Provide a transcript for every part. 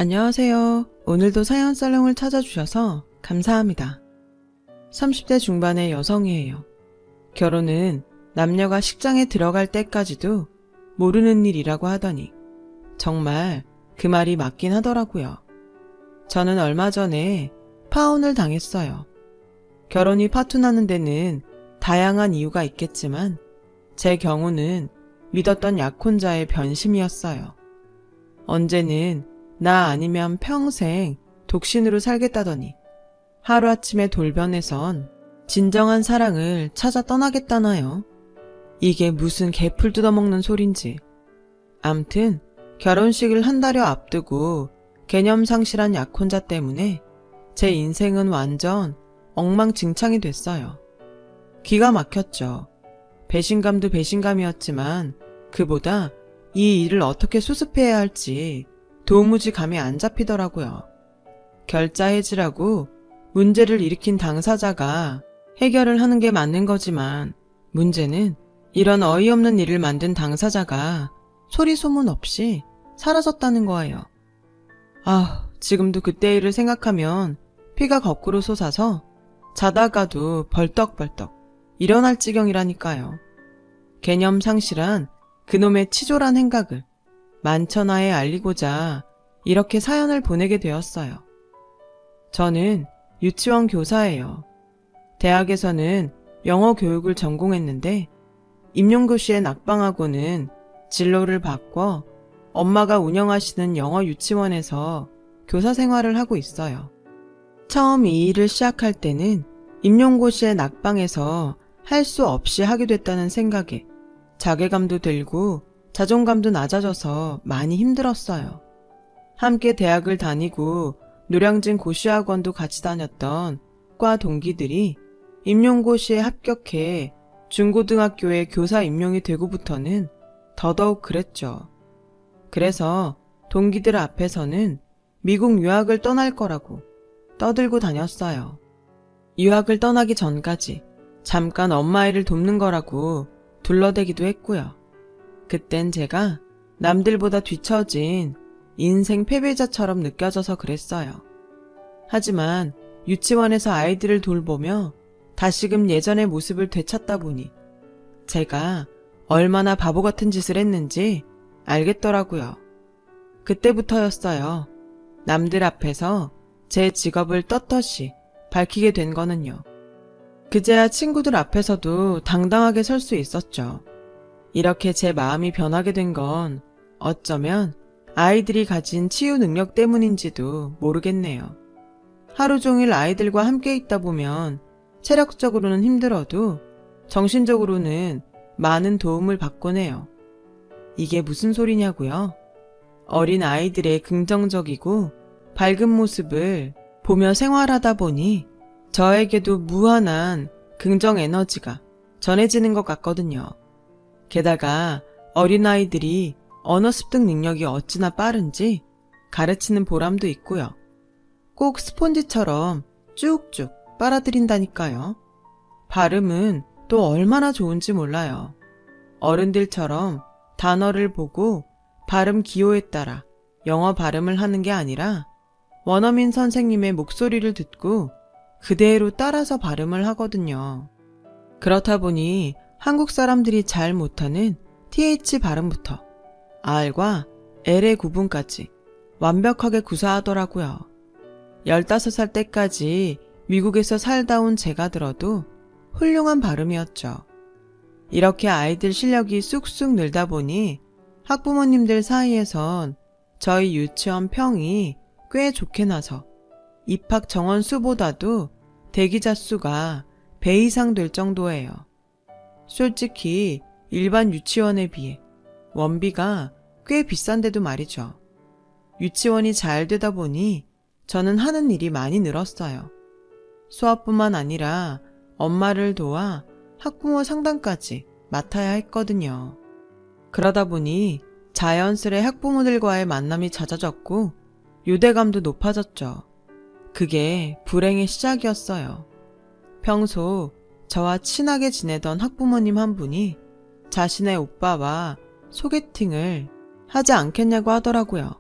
안녕하세요. 오늘도 사연 살롱을 찾아주셔서 감사합니다. 30대 중반의 여성이에요. 결혼은 남녀가 식장에 들어갈 때까지도 모르는 일이라고 하더니 정말 그 말이 맞긴 하더라고요. 저는 얼마 전에 파혼을 당했어요. 결혼이 파토나는 데는 다양한 이유가 있겠지만 제 경우는 믿었던 약혼자의 변심이었어요. 언제는 나 아니면 평생 독신으로 살겠다더니 하루아침에 돌변해선 진정한 사랑을 찾아 떠나겠다나요. 이게 무슨 개풀 뜯어먹는 소린지. 암튼 결혼식을 한 달여 앞두고 개념상실한 약혼자 때문에 제 인생은 완전 엉망진창이 됐어요. 기가 막혔죠. 배신감도 배신감이었지만 그보다 이 일을 어떻게 수습해야 할지 도무지 감이 안 잡히더라고요. 결자해지라고 문제를 일으킨 당사자가 해결을 하는 게 맞는 거지만 문제는 이런 어이없는 일을 만든 당사자가 소리 소문 없이 사라졌다는 거예요. 지금도 그때 일을 생각하면 피가 거꾸로 솟아서 자다가도 벌떡벌떡 일어날 지경이라니까요. 개념 상실한 그놈의 치졸한 행각을 만천하에 알리고자 이렇게 사연을 보내게 되었어요. 저는 유치원 교사예요. 대학에서는 영어 교육을 전공했는데 임용고시에 낙방하고는 진로를 바꿔 엄마가 운영하시는 영어 유치원에서 교사 생활을 하고 있어요. 처음 이 일을 시작할 때는 임용고시에 낙방해서 할 수 없이 하게 됐다는 생각에 자괴감도 들고 자존감도 낮아져서 많이 힘들었어요. 함께 대학을 다니고 노량진 고시학원도 같이 다녔던 과 동기들이 임용고시에 합격해 중고등학교에 교사 임용이 되고부터는 더더욱 그랬죠. 그래서 동기들 앞에서는 미국 유학을 떠날 거라고 떠들고 다녔어요. 유학을 떠나기 전까지 잠깐 엄마 일을 돕는 거라고 둘러대기도 했고요. 그땐 제가 남들보다 뒤처진 인생 패배자처럼 느껴져서 그랬어요. 하지만 유치원에서 아이들을 돌보며 다시금 예전의 모습을 되찾다 보니 제가 얼마나 바보 같은 짓을 했는지 알겠더라고요. 그때부터였어요. 남들 앞에서 제 직업을 떳떳이 밝히게 된 거는요. 그제야 친구들 앞에서도 당당하게 설 수 있었죠. 이렇게 제 마음이 변하게 된 건 어쩌면 아이들이 가진 치유 능력 때문인지도 모르겠네요. 하루 종일 아이들과 함께 있다 보면 체력적으로는 힘들어도 정신적으로는 많은 도움을 받곤 해요. 이게 무슨 소리냐고요? 어린 아이들의 긍정적이고 밝은 모습을 보며 생활하다 보니 저에게도 무한한 긍정 에너지가 전해지는 것 같거든요. 게다가 어린아이들이 언어 습득 능력이 어찌나 빠른지 가르치는 보람도 있고요. 꼭 스폰지처럼 쭉쭉 빨아들인다니까요. 발음은 또 얼마나 좋은지 몰라요. 어른들처럼 단어를 보고 발음 기호에 따라 영어 발음을 하는 게 아니라 원어민 선생님의 목소리를 듣고 그대로 따라서 발음을 하거든요. 그렇다 보니 한국 사람들이 잘 못하는 TH 발음부터 R과 L의 구분까지 완벽하게 구사하더라고요. 15살 때까지 미국에서 살다 온 제가 들어도 훌륭한 발음이었죠. 이렇게 아이들 실력이 쑥쑥 늘다 보니 학부모님들 사이에선 저희 유치원 평이 꽤 좋게 나서 입학 정원 수보다도 대기자 수가 배 이상 될 정도예요. 솔직히 일반 유치원에 비해 원비가 꽤 비싼데도 말이죠. 유치원이 잘 되다 보니 저는 하는 일이 많이 늘었어요. 수업뿐만 아니라 엄마를 도와 학부모 상담까지 맡아야 했거든요. 그러다 보니 자연스레 학부모들과의 만남이 잦아졌고 유대감도 높아졌죠. 그게 불행의 시작이었어요. 평소 저와 친하게 지내던 학부모님 한 분이 자신의 오빠와 소개팅을 하지 않겠냐고 하더라고요.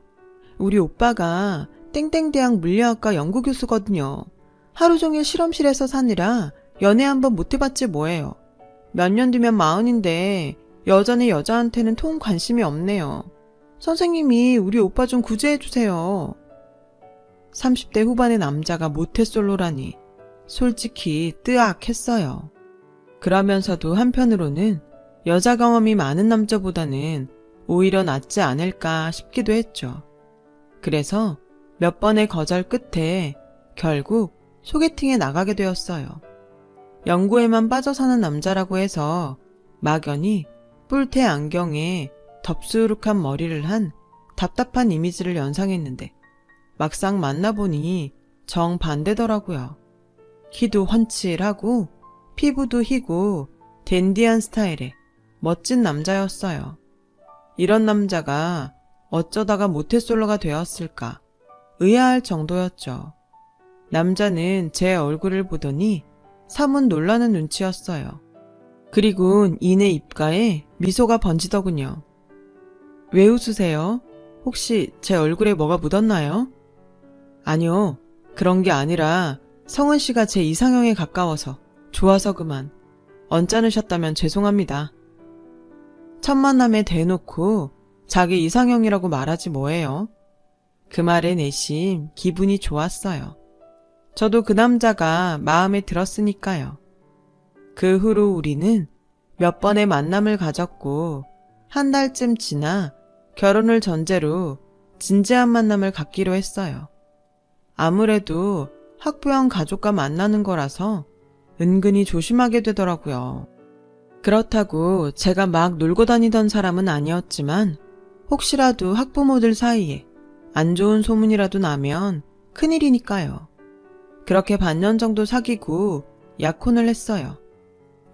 우리 오빠가 땡땡대학 물리학과 연구교수거든요. 하루 종일 실험실에서 사느라 연애 한번 못 해봤지 뭐예요. 몇 년 뒤면 40인데 여전히 여자한테는 통 관심이 없네요. 선생님이 우리 오빠 좀 구제해주세요. 30대 후반의 남자가 모태솔로라니 솔직히 뜨악했어요. 그러면서도 한편으로는 여자 경험이 많은 남자보다는 오히려 낫지 않을까 싶기도 했죠. 그래서 몇 번의 거절 끝에 결국 소개팅에 나가게 되었어요. 연구에만 빠져 사는 남자라고 해서 막연히 뿔테 안경에 덥수룩한 머리를 한 답답한 이미지를 연상했는데 막상 만나보니 정반대더라고요. 키도 훤칠하고 피부도 희고 댄디한 스타일의 멋진 남자였어요. 이런 남자가 어쩌다가 모태솔로가 되었을까 의아할 정도였죠. 남자는 제 얼굴을 보더니 사뭇 놀라는 눈치였어요. 그리고 이내 입가에 미소가 번지더군요. 왜 웃으세요? 혹시 제 얼굴에 뭐가 묻었나요? 아니요, 그런 게 아니라 성은 씨가 제 이상형에 가까워서 좋아서 그만. 언짢으셨다면 죄송합니다. 첫 만남에 대놓고 자기 이상형이라고 말하지 뭐예요. 그 말에 내심 기분이 좋았어요. 저도 그 남자가 마음에 들었으니까요. 그 후로 우리는 몇 번의 만남을 가졌고 한 달쯤 지나 결혼을 전제로 진지한 만남을 갖기로 했어요. 아무래도 학부형 가족과 만나는 거라서 은근히 조심하게 되더라고요. 그렇다고 제가 막 놀고 다니던 사람은 아니었지만 혹시라도 학부모들 사이에 안 좋은 소문이라도 나면 큰일이니까요. 그렇게 반년 정도 사귀고 약혼을 했어요.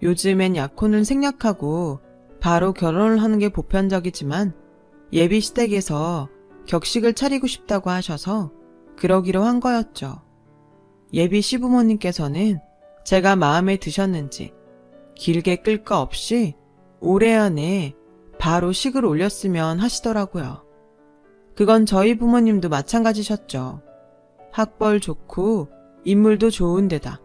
요즘엔 약혼을 생략하고 바로 결혼을 하는 게 보편적이지만 예비 시댁에서 격식을 차리고 싶다고 하셔서 그러기로 한 거였죠. 예비 시부모님께서는 제가 마음에 드셨는지 길게 끌 거 없이 올해 안에 바로 식을 올렸으면 하시더라고요. 그건 저희 부모님도 마찬가지셨죠. 학벌 좋고 인물도 좋은 데다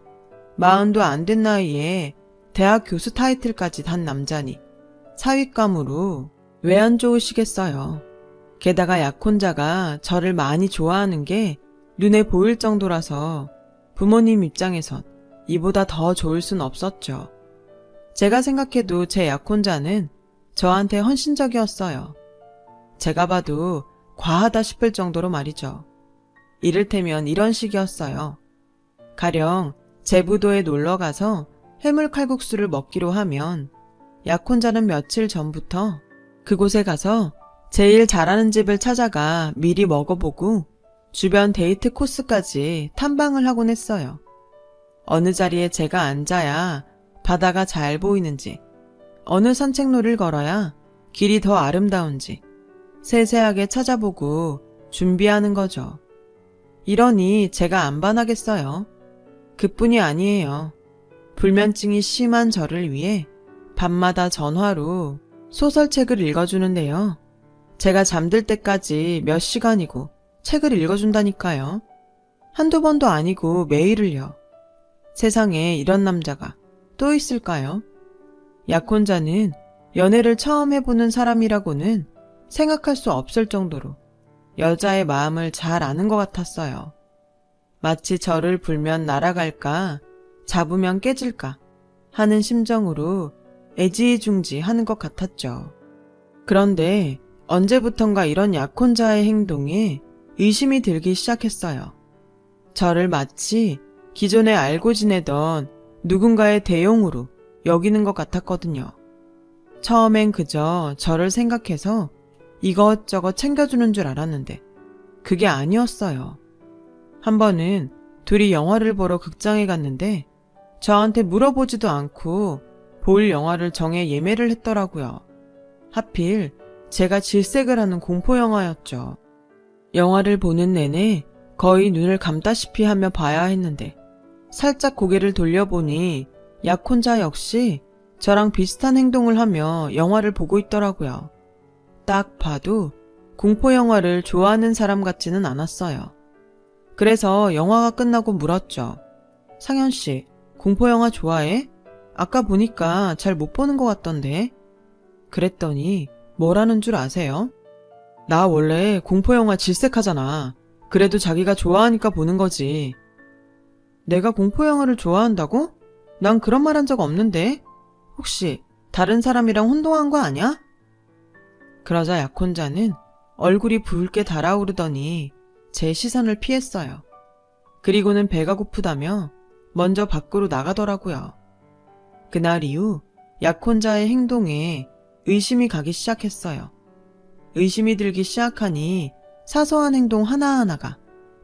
40도 안 된 나이에 대학 교수 타이틀까지 단 남자니 사윗감으로 왜 안 좋으시겠어요. 게다가 약혼자가 저를 많이 좋아하는 게 눈에 보일 정도라서 부모님 입장에선 이보다 더 좋을 순 없었죠. 제가 생각해도 제 약혼자는 저한테 헌신적이었어요. 제가 봐도 과하다 싶을 정도로 말이죠. 이를테면 이런 식이었어요. 가령 제부도에 놀러가서 해물칼국수를 먹기로 하면 약혼자는 며칠 전부터 그곳에 가서 제일 잘하는 집을 찾아가 미리 먹어보고 주변 데이트 코스까지 탐방을 하곤 했어요. 어느 자리에 제가 앉아야 바다가 잘 보이는지, 어느 산책로를 걸어야 길이 더 아름다운지 세세하게 찾아보고 준비하는 거죠. 이러니 제가 안 반하겠어요. 그뿐이 아니에요. 불면증이 심한 저를 위해 밤마다 전화로 소설책을 읽어주는데요. 제가 잠들 때까지 몇 시간이고 책을 읽어준다니까요. 한두 번도 아니고 매일을요. 세상에 이런 남자가 또 있을까요? 약혼자는 연애를 처음 해보는 사람이라고는 생각할 수 없을 정도로 여자의 마음을 잘 아는 것 같았어요. 마치 저를 불면 날아갈까, 잡으면 깨질까 하는 심정으로 애지중지 하는 것 같았죠. 그런데 언제부턴가 이런 약혼자의 행동에 의심이 들기 시작했어요. 저를 마치 기존에 알고 지내던 누군가의 대용으로 여기는 것 같았거든요. 처음엔 그저 저를 생각해서 이것저것 챙겨주는 줄 알았는데 그게 아니었어요. 한 번은 둘이 영화를 보러 극장에 갔는데 저한테 물어보지도 않고 볼 영화를 정해 예매를 했더라고요. 하필 제가 질색을 하는 공포영화였죠. 영화를 보는 내내 거의 눈을 감다시피 하며 봐야 했는데 살짝 고개를 돌려보니 약혼자 역시 저랑 비슷한 행동을 하며 영화를 보고 있더라고요. 딱 봐도 공포 영화를 좋아하는 사람 같지는 않았어요. 그래서 영화가 끝나고 물었죠. 상현 씨, 공포 영화 좋아해? 아까 보니까 잘 못 보는 것 같던데. 그랬더니 뭐라는 줄 아세요? 나 원래 공포 영화 질색하잖아. 그래도 자기가 좋아하니까 보는 거지. 내가 공포 영화를 좋아한다고? 난 그런 말 한 적 없는데. 혹시 다른 사람이랑 혼동한 거 아니야? 그러자 약혼자는 얼굴이 붉게 달아오르더니 제 시선을 피했어요. 그리고는 배가 고프다며 먼저 밖으로 나가더라고요. 그날 이후 약혼자의 행동에 의심이 가기 시작했어요. 의심이 들기 시작하니 사소한 행동 하나하나가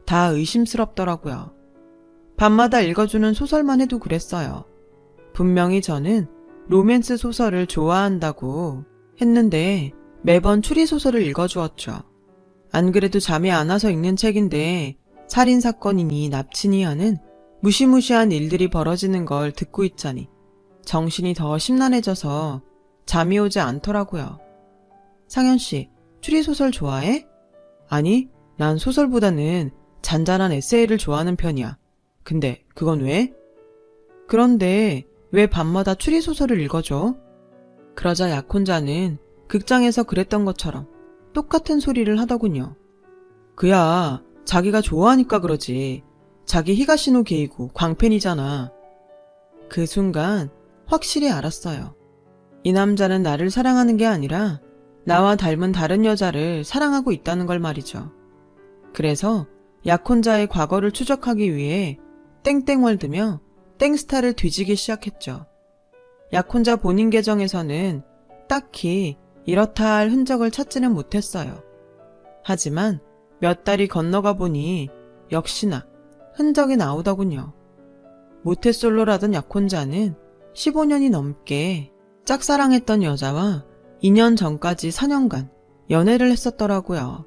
다 의심스럽더라고요. 밤마다 읽어주는 소설만 해도 그랬어요. 분명히 저는 로맨스 소설을 좋아한다고 했는데 매번 추리소설을 읽어주었죠. 안 그래도 잠이 안 와서 읽는 책인데 살인사건이니 납치니 하는 무시무시한 일들이 벌어지는 걸 듣고 있자니 정신이 더 심란해져서 잠이 오지 않더라고요. 상현씨, 추리소설 좋아해? 아니, 난 소설보다는 잔잔한 에세이를 좋아하는 편이야. 근데 그건 왜? 그런데 왜 밤마다 추리소설을 읽어줘? 그러자 약혼자는 극장에서 그랬던 것처럼 똑같은 소리를 하더군요. 그야 자기가 좋아하니까 그러지. 자기 히가시노 게이고 광팬이잖아. 그 순간 확실히 알았어요. 이 남자는 나를 사랑하는 게 아니라 나와 닮은 다른 여자를 사랑하고 있다는 걸 말이죠. 그래서 약혼자의 과거를 추적하기 위해 땡땡월드며 땡스타를 뒤지기 시작했죠. 약혼자 본인 계정에서는 딱히 이렇다 할 흔적을 찾지는 못했어요. 하지만 몇 달이 건너가 보니 역시나 흔적이 나오더군요. 모태솔로라던 약혼자는 15년이 넘게 짝사랑했던 여자와 2년 전까지 4년간 연애를 했었더라고요.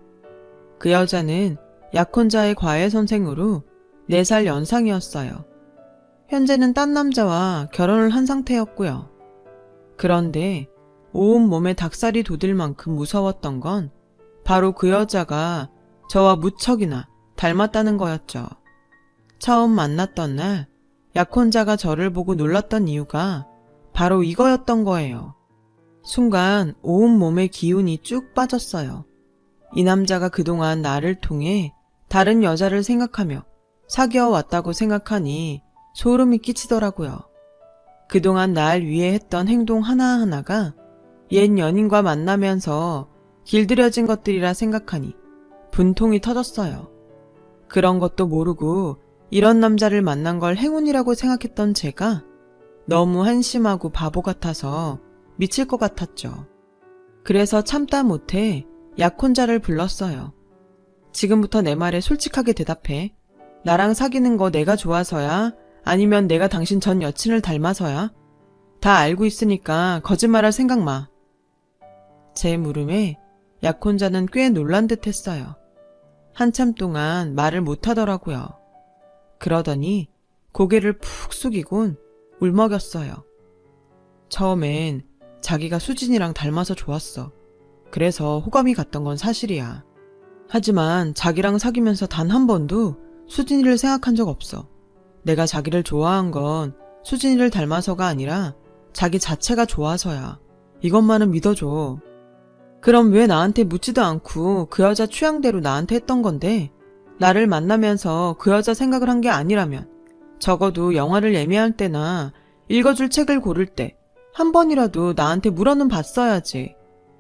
그 여자는 약혼자의 과외 선생으로 4살 연상이었어요. 현재는 딴 남자와 결혼을 한 상태였고요. 그런데 온몸에 닭살이 돋을 만큼 무서웠던 건 바로 그 여자가 저와 무척이나 닮았다는 거였죠. 처음 만났던 날 약혼자가 저를 보고 놀랐던 이유가 바로 이거였던 거예요. 순간 온몸의 기운이 쭉 빠졌어요. 이 남자가 그동안 나를 통해 다른 여자를 생각하며 사귀어 왔다고 생각하니 소름이 끼치더라고요. 그동안 날 위해 했던 행동 하나하나가 옛 연인과 만나면서 길들여진 것들이라 생각하니 분통이 터졌어요. 그런 것도 모르고 이런 남자를 만난 걸 행운이라고 생각했던 제가 너무 한심하고 바보 같아서 미칠 것 같았죠. 그래서 참다 못해 약혼자를 불렀어요. 지금부터 내 말에 솔직하게 대답해. 나랑 사귀는 거 내가 좋아서야? 아니면 내가 당신 전 여친을 닮아서야? 다 알고 있으니까 거짓말할 생각 마. 제 물음에 약혼자는 꽤 놀란 듯 했어요. 한참 동안 말을 못 하더라고요. 그러더니 고개를 푹 숙이곤 울먹였어요. 처음엔 자기가 수진이랑 닮아서 좋았어. 그래서 호감이 갔던 건 사실이야. 하지만 자기랑 사귀면서 단 한 번도 수진이를 생각한 적 없어. 내가 자기를 좋아한 건 수진이를 닮아서가 아니라 자기 자체가 좋아서야. 이것만은 믿어줘. 그럼 왜 나한테 묻지도 않고 그 여자 취향대로 나한테 했던 건데 나를 만나면서 그 여자 생각을 한 게 아니라면 적어도 영화를 예매할 때나 읽어줄 책을 고를 때 한 번이라도 나한테 물어는 봤어야지.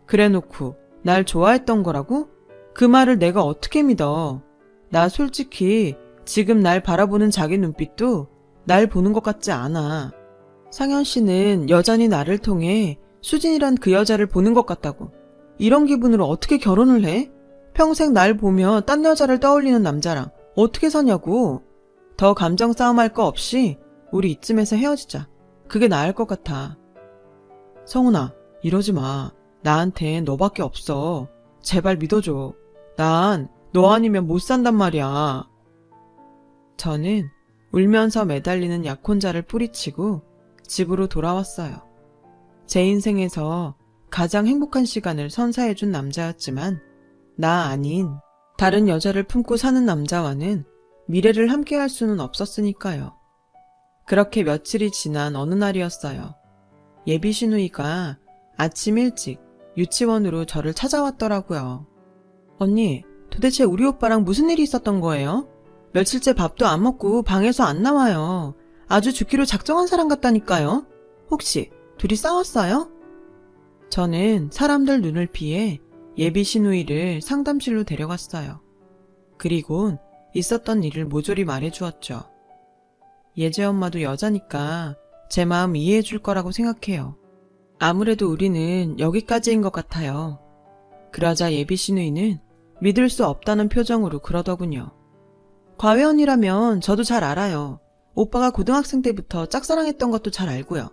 그래놓고 날 좋아했던 거라고? 그 말을 내가 어떻게 믿어. 나 솔직히 지금 날 바라보는 자기 눈빛도 날 보는 것 같지 않아. 상현 씨는 여전히 나를 통해 수진이란 그 여자를 보는 것 같다고. 이런 기분으로 어떻게 결혼을 해? 평생 날 보며 딴 여자를 떠올리는 남자랑 어떻게 사냐고. 더 감정 싸움할 거 없이 우리 이쯤에서 헤어지자. 그게 나을 것 같아. 성훈아, 이러지 마. 나한텐 너밖에 없어. 제발 믿어줘. 난 너 아니면 못 산단 말이야. 저는 울면서 매달리는 약혼자를 뿌리치고 집으로 돌아왔어요. 제 인생에서 가장 행복한 시간을 선사해준 남자였지만 나 아닌 다른 여자를 품고 사는 남자와는 미래를 함께할 수는 없었으니까요. 그렇게 며칠이 지난 어느 날이었어요. 예비 시누이가 아침 일찍 유치원으로 저를 찾아왔더라고요. 언니, 도대체 우리 오빠랑 무슨 일이 있었던 거예요? 며칠째 밥도 안 먹고 방에서 안 나와요. 아주 죽기로 작정한 사람 같다니까요. 혹시 둘이 싸웠어요? 저는 사람들 눈을 피해 예비 시누이를 상담실로 데려갔어요. 그리곤 있었던 일을 모조리 말해주었죠. 예재 엄마도 여자니까 제 마음 이해해 줄 거라고 생각해요. 아무래도 우리는 여기까지인 것 같아요. 그러자 예비 시누이는 믿을 수 없다는 표정으로 그러더군요. 과외 언니라면 저도 잘 알아요. 오빠가 고등학생 때부터 짝사랑했던 것도 잘 알고요.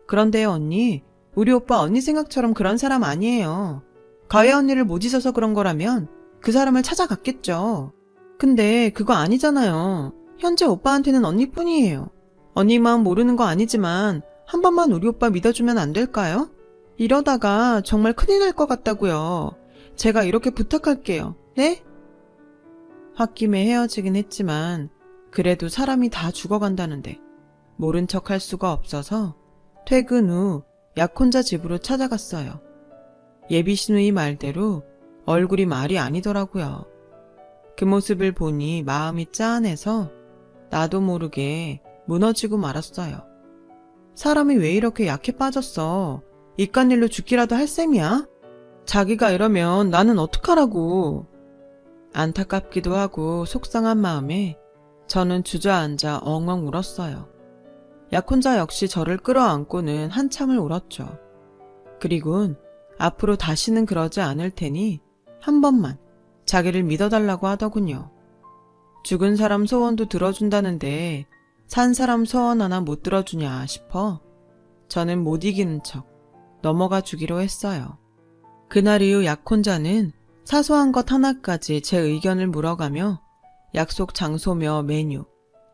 그런데요 언니, 우리 오빠 언니 생각처럼 그런 사람 아니에요. 과외 언니를 못 잊어서 그런 거라면 그 사람을 찾아갔겠죠. 근데 그거 아니잖아요. 현재 오빠한테는 언니뿐이에요. 언니 마음 모르는 거 아니지만 한 번만 우리 오빠 믿어주면 안 될까요? 이러다가 정말 큰일 날 것 같다고요. 제가 이렇게 부탁할게요. 네? 홧김에 헤어지긴 했지만 그래도 사람이 다 죽어간다는데 모른 척 할 수가 없어서 퇴근 후 약혼자 집으로 찾아갔어요. 예비 시누이 말대로 얼굴이 말이 아니더라고요. 그 모습을 보니 마음이 짠해서 나도 모르게 무너지고 말았어요. 사람이 왜 이렇게 약해 빠졌어? 이깟 일로 죽기라도 할 셈이야? 자기가 이러면 나는 어떡하라고. 안타깝기도 하고 속상한 마음에 저는 주저앉아 엉엉 울었어요. 약혼자 역시 저를 끌어안고는 한참을 울었죠. 그리곤 앞으로 다시는 그러지 않을 테니 한 번만 자기를 믿어달라고 하더군요. 죽은 사람 소원도 들어준다는데 산 사람 소원 하나 못 들어주냐 싶어 저는 못 이기는 척 넘어가 주기로 했어요. 그날 이후 약혼자는 사소한 것 하나까지 제 의견을 물어가며 약속 장소며 메뉴,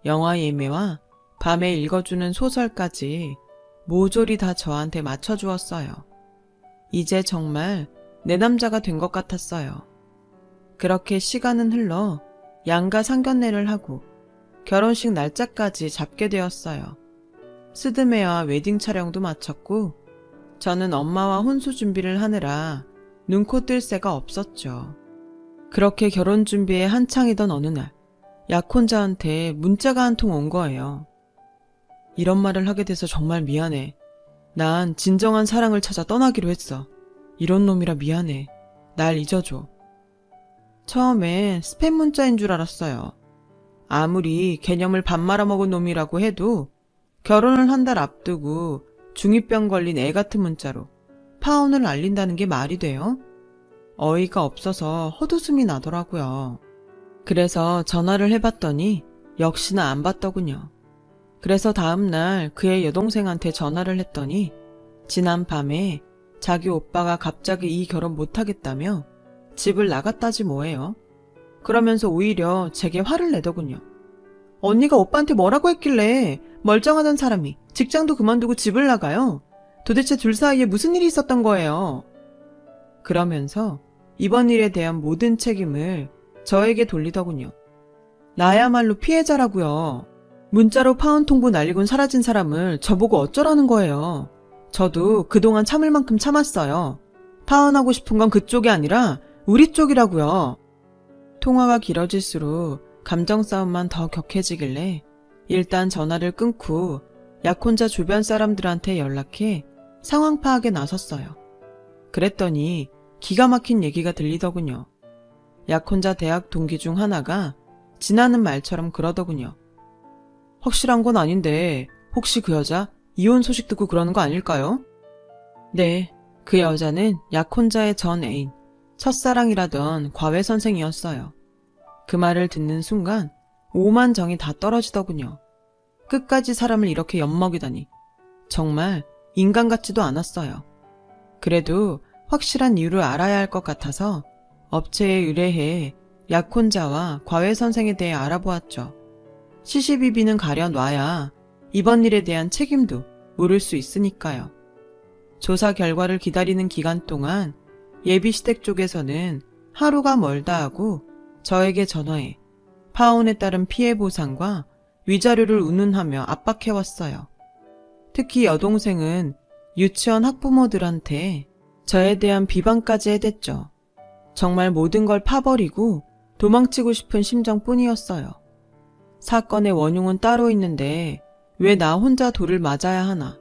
영화 예매와 밤에 읽어주는 소설까지 모조리 다 저한테 맞춰주었어요. 이제 정말 내 남자가 된 것 같았어요. 그렇게 시간은 흘러 양가 상견례를 하고 결혼식 날짜까지 잡게 되었어요. 스드메와 웨딩 촬영도 마쳤고 저는 엄마와 혼수 준비를 하느라 눈코 뜰 새가 없었죠. 그렇게 결혼 준비에 한창이던 어느 날 약혼자한테 문자가 한 통 온 거예요. 이런 말을 하게 돼서 정말 미안해. 난 진정한 사랑을 찾아 떠나기로 했어. 이런 놈이라 미안해. 날 잊어줘. 처음엔 스팸 문자인 줄 알았어요. 아무리 개념을 밥 말아먹은 놈이라고 해도 결혼을 한 달 앞두고 중2병 걸린 애 같은 문자로 파혼을 알린다는 게 말이 돼요? 어이가 없어서 헛웃음이 나더라고요. 그래서 전화를 해봤더니 역시나 안 받더군요. 그래서 다음날 그의 여동생한테 전화를 했더니 지난 밤에 자기 오빠가 갑자기 이 결혼 못하겠다며 집을 나갔다지 뭐예요. 그러면서 오히려 제게 화를 내더군요. 언니가 오빠한테 뭐라고 했길래 멀쩡하던 사람이 직장도 그만두고 집을 나가요? 도대체 둘 사이에 무슨 일이 있었던 거예요? 그러면서 이번 일에 대한 모든 책임을 저에게 돌리더군요. 나야말로 피해자라고요. 문자로 파혼 통보 날리곤 사라진 사람을 저보고 어쩌라는 거예요. 저도 그동안 참을 만큼 참았어요. 파혼하고 싶은 건 그쪽이 아니라 우리 쪽이라고요. 통화가 길어질수록 감정 싸움만 더 격해지길래 일단 전화를 끊고 약혼자 주변 사람들한테 연락해 상황 파악에 나섰어요. 그랬더니 기가 막힌 얘기가 들리더군요. 약혼자 대학 동기 중 하나가 지나는 말처럼 그러더군요. 확실한 건 아닌데 혹시 그 여자 이혼 소식 듣고 그러는 거 아닐까요? 네, 그 여자는 약혼자의 전 애인, 첫사랑이라던 과외 선생이었어요. 그 말을 듣는 순간 오만 정이 다 떨어지더군요. 끝까지 사람을 이렇게 엿먹이다니 정말 인간 같지도 않았어요. 그래도 확실한 이유를 알아야 할 것 같아서 업체에 의뢰해 약혼자와 과외 선생에 대해 알아보았죠. 시시비비는 가려놔야 이번 일에 대한 책임도 물을 수 있으니까요. 조사 결과를 기다리는 기간 동안 예비시댁 쪽에서는 하루가 멀다 하고 저에게 전화해 파혼에 따른 피해 보상과 위자료를 운운하며 압박해왔어요. 특히 여동생은 유치원 학부모들한테 저에 대한 비방까지 해댔죠. 정말 모든 걸 파버리고 도망치고 싶은 심정뿐이었어요. 사건의 원흉은 따로 있는데 왜 나 혼자 돌을 맞아야 하나.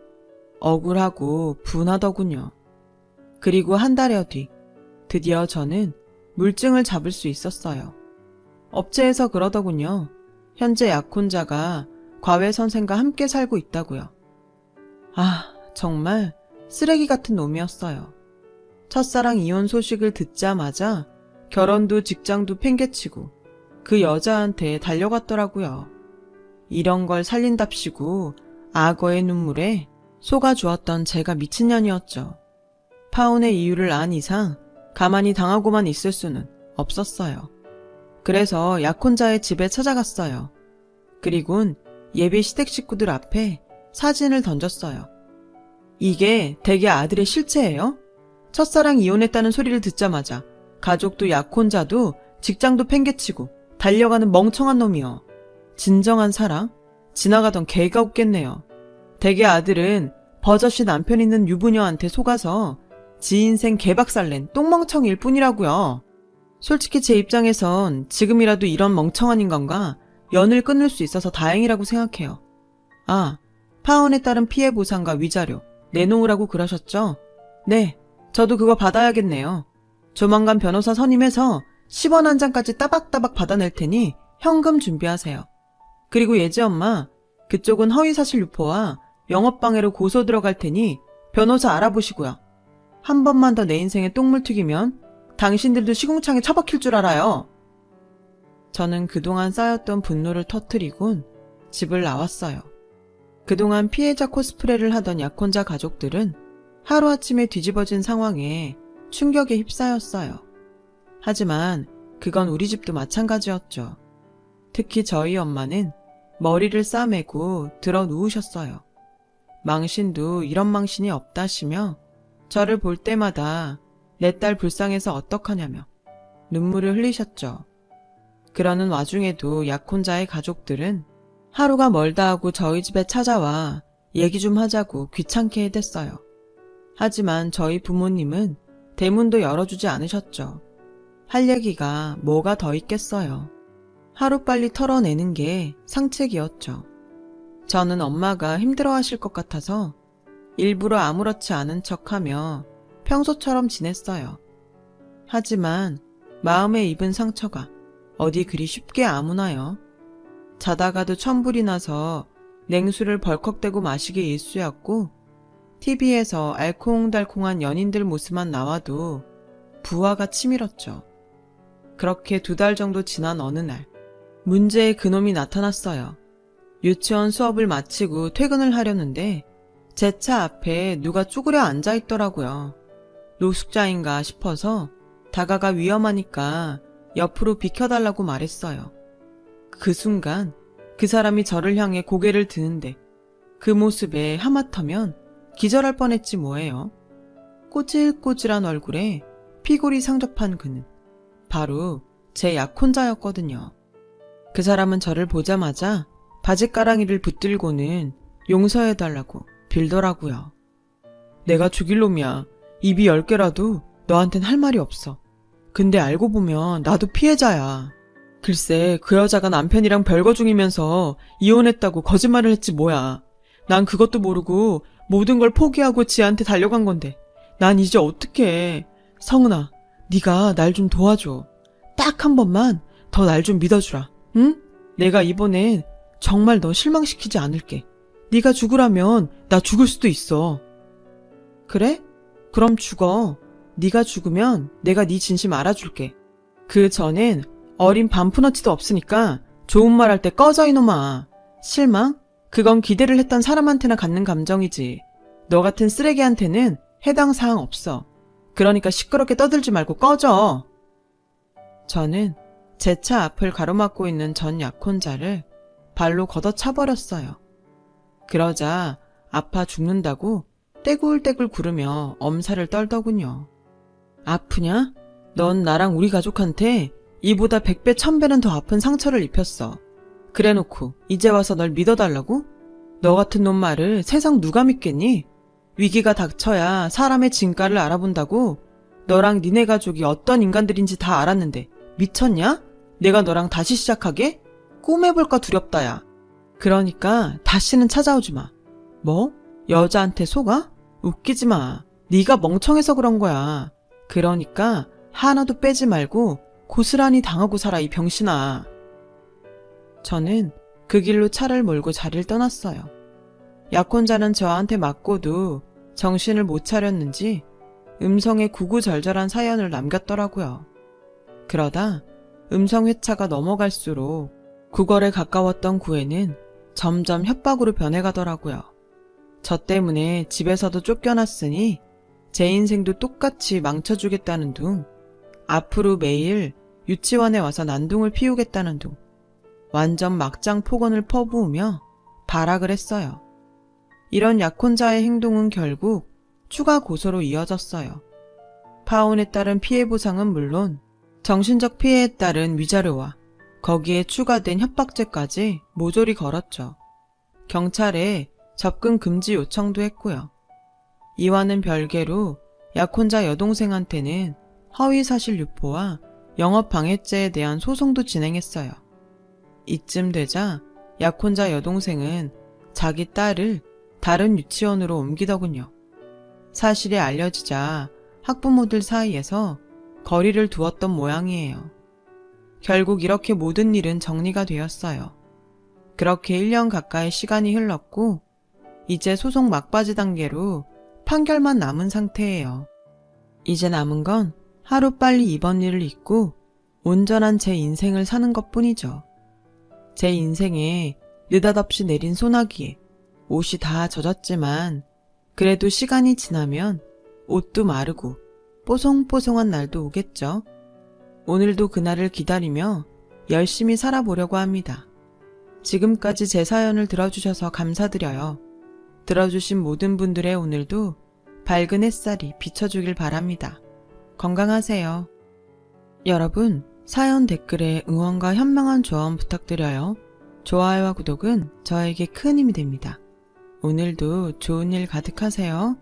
억울하고 분하더군요. 그리고 한 달여 뒤 드디어 저는 물증을 잡을 수 있었어요. 업체에서 그러더군요. 현재 약혼자가 과외 선생과 함께 살고 있다고요. 아, 정말 쓰레기 같은 놈이었어요. 첫사랑 이혼 소식을 듣자마자 결혼도 직장도 팽개치고 그 여자한테 달려갔더라고요. 이런 걸 살린답시고 악어의 눈물에 속아주었던 제가 미친년이었죠. 파혼의 이유를 안 이상 가만히 당하고만 있을 수는 없었어요. 그래서 약혼자의 집에 찾아갔어요. 그리곤 예비 시댁 식구들 앞에 사진을 던졌어요. 이게 댁의 아들의 실체예요? 첫사랑 이혼했다는 소리를 듣자마자 가족도 약혼자도 직장도 팽개치고 달려가는 멍청한 놈이요. 진정한 사랑? 지나가던 개가 웃겠네요. 댁의 아들은 버젓이 남편 있는 유부녀한테 속아서 지 인생 개박살낸 똥멍청일 뿐이라고요. 솔직히 제 입장에선 지금이라도 이런 멍청한 인간과 연을 끊을 수 있어서 다행이라고 생각해요. 아, 파혼에 따른 피해 보상과 위자료 내놓으라고 그러셨죠? 네, 저도 그거 받아야겠네요. 조만간 변호사 선임해서 10원 한 장까지 따박따박 받아낼 테니 현금 준비하세요. 그리고 예지 엄마, 그쪽은 허위사실 유포와 영업방해로 고소 들어갈 테니 변호사 알아보시고요. 한 번만 더 내 인생에 똥물 튀기면 당신들도 시궁창에 처박힐 줄 알아요. 저는 그동안 쌓였던 분노를 터뜨리곤 집을 나왔어요. 그동안 피해자 코스프레를 하던 약혼자 가족들은 하루아침에 뒤집어진 상황에 충격에 휩싸였어요. 하지만 그건 우리 집도 마찬가지였죠. 특히 저희 엄마는 머리를 싸매고 들어 누우셨어요. 망신도 이런 망신이 없다시며 저를 볼 때마다 내 딸 불쌍해서 어떡하냐며 눈물을 흘리셨죠. 그러는 와중에도 약혼자의 가족들은 하루가 멀다 하고 저희 집에 찾아와 얘기 좀 하자고 귀찮게 해댔어요. 하지만 저희 부모님은 대문도 열어주지 않으셨죠. 할 얘기가 뭐가 더 있겠어요. 하루빨리 털어내는 게 상책이었죠. 저는 엄마가 힘들어하실 것 같아서 일부러 아무렇지 않은 척하며 평소처럼 지냈어요. 하지만 마음에 입은 상처가 어디 그리 쉽게 아무나요. 자다가도 천불이 나서 냉수를 벌컥대고 마시기 일쑤였고 TV에서 알콩달콩한 연인들 모습만 나와도 부하가 치밀었죠. 그렇게 2달 정도 지난 어느 날 문제의 그놈이 나타났어요. 유치원 수업을 마치고 퇴근을 하려는데 제 차 앞에 누가 쪼그려 앉아있더라고요. 노숙자인가 싶어서 다가가 위험하니까 옆으로 비켜달라고 말했어요. 그 순간 그 사람이 저를 향해 고개를 드는데 그 모습에 하마터면 기절할 뻔했지 뭐예요. 꼬질꼬질한 얼굴에 피골이 상접한 그는 바로 제 약혼자였거든요. 그 사람은 저를 보자마자 바짓가랑이를 붙들고는 용서해달라고 빌더라고요. 내가 죽일 놈이야. 입이 10개라도 너한텐 할 말이 없어. 근데 알고 보면 나도 피해자야. 글쎄 그 여자가 남편이랑 별거 중이면서 이혼했다고 거짓말을 했지 뭐야. 난 그것도 모르고 모든 걸 포기하고 지한테 달려간 건데 난 이제 어떡해. 성은아, 네가 날 좀 도와줘. 딱 한 번만 더 날 좀 믿어주라. 응? 내가 이번엔 정말 너 실망시키지 않을게. 네가 죽으라면 나 죽을 수도 있어. 그래? 그럼 죽어. 네가 죽으면 내가 네 진심 알아줄게. 그 전엔 어린 반푼어치도 없으니까 좋은 말 할 때 꺼져 이놈아. 실망? 그건 기대를 했던 사람한테나 갖는 감정이지. 너 같은 쓰레기한테는 해당 사항 없어. 그러니까 시끄럽게 떠들지 말고 꺼져. 저는 제 차 앞을 가로막고 있는 전 약혼자를 발로 걷어차버렸어요. 그러자 아파 죽는다고 떼굴떼굴 구르며 엄살을 떨더군요. 아프냐? 넌 나랑 우리 가족한테 이보다 100배, 1000배는 더 아픈 상처를 입혔어. 그래놓고 이제 와서 널 믿어달라고? 너 같은 놈 말을 세상 누가 믿겠니? 위기가 닥쳐야 사람의 진가를 알아본다고? 너랑 니네 가족이 어떤 인간들인지 다 알았는데 미쳤냐? 내가 너랑 다시 시작하게? 꿈해볼까 두렵다야. 그러니까 다시는 찾아오지 마. 뭐? 여자한테 속아? 웃기지 마. 네가 멍청해서 그런 거야. 그러니까 하나도 빼지 말고 고스란히 당하고 살아, 이 병신아. 저는 그 길로 차를 몰고 자리를 떠났어요. 약혼자는 저한테 맞고도 정신을 못 차렸는지 음성에 구구절절한 사연을 남겼더라고요. 그러다 음성 회차가 넘어갈수록 구걸에 가까웠던 구애는 점점 협박으로 변해가더라고요. 저 때문에 집에서도 쫓겨났으니 제 인생도 똑같이 망쳐주겠다는 둥, 앞으로 매일 유치원에 와서 난동을 피우겠다는 둥, 완전 막장 폭언을 퍼부으며 발악을 했어요. 이런 약혼자의 행동은 결국 추가 고소로 이어졌어요. 파혼에 따른 피해 보상은 물론 정신적 피해에 따른 위자료와 거기에 추가된 협박죄까지 모조리 걸었죠. 경찰에 접근 금지 요청도 했고요. 이와는 별개로 약혼자 여동생한테는 허위사실 유포와 영업방해죄에 대한 소송도 진행했어요. 이쯤 되자 약혼자 여동생은 자기 딸을 다른 유치원으로 옮기더군요. 사실이 알려지자 학부모들 사이에서 거리를 두었던 모양이에요. 결국 이렇게 모든 일은 정리가 되었어요. 그렇게 1년 가까이 시간이 흘렀고 이제 소송 막바지 단계로 판결만 남은 상태예요. 이제 남은 건 하루빨리 이번 일을 잊고 온전한 제 인생을 사는 것뿐이죠. 제 인생에 느닷없이 내린 소나기에 옷이 다 젖었지만 그래도 시간이 지나면 옷도 마르고 뽀송뽀송한 날도 오겠죠. 오늘도 그날을 기다리며 열심히 살아보려고 합니다. 지금까지 제 사연을 들어주셔서 감사드려요. 들어주신 모든 분들의 오늘도 밝은 햇살이 비춰주길 바랍니다. 건강하세요. 여러분, 사연 댓글에 응원과 현명한 조언 부탁드려요. 좋아요와 구독은 저에게 큰 힘이 됩니다. 오늘도 좋은 일 가득하세요.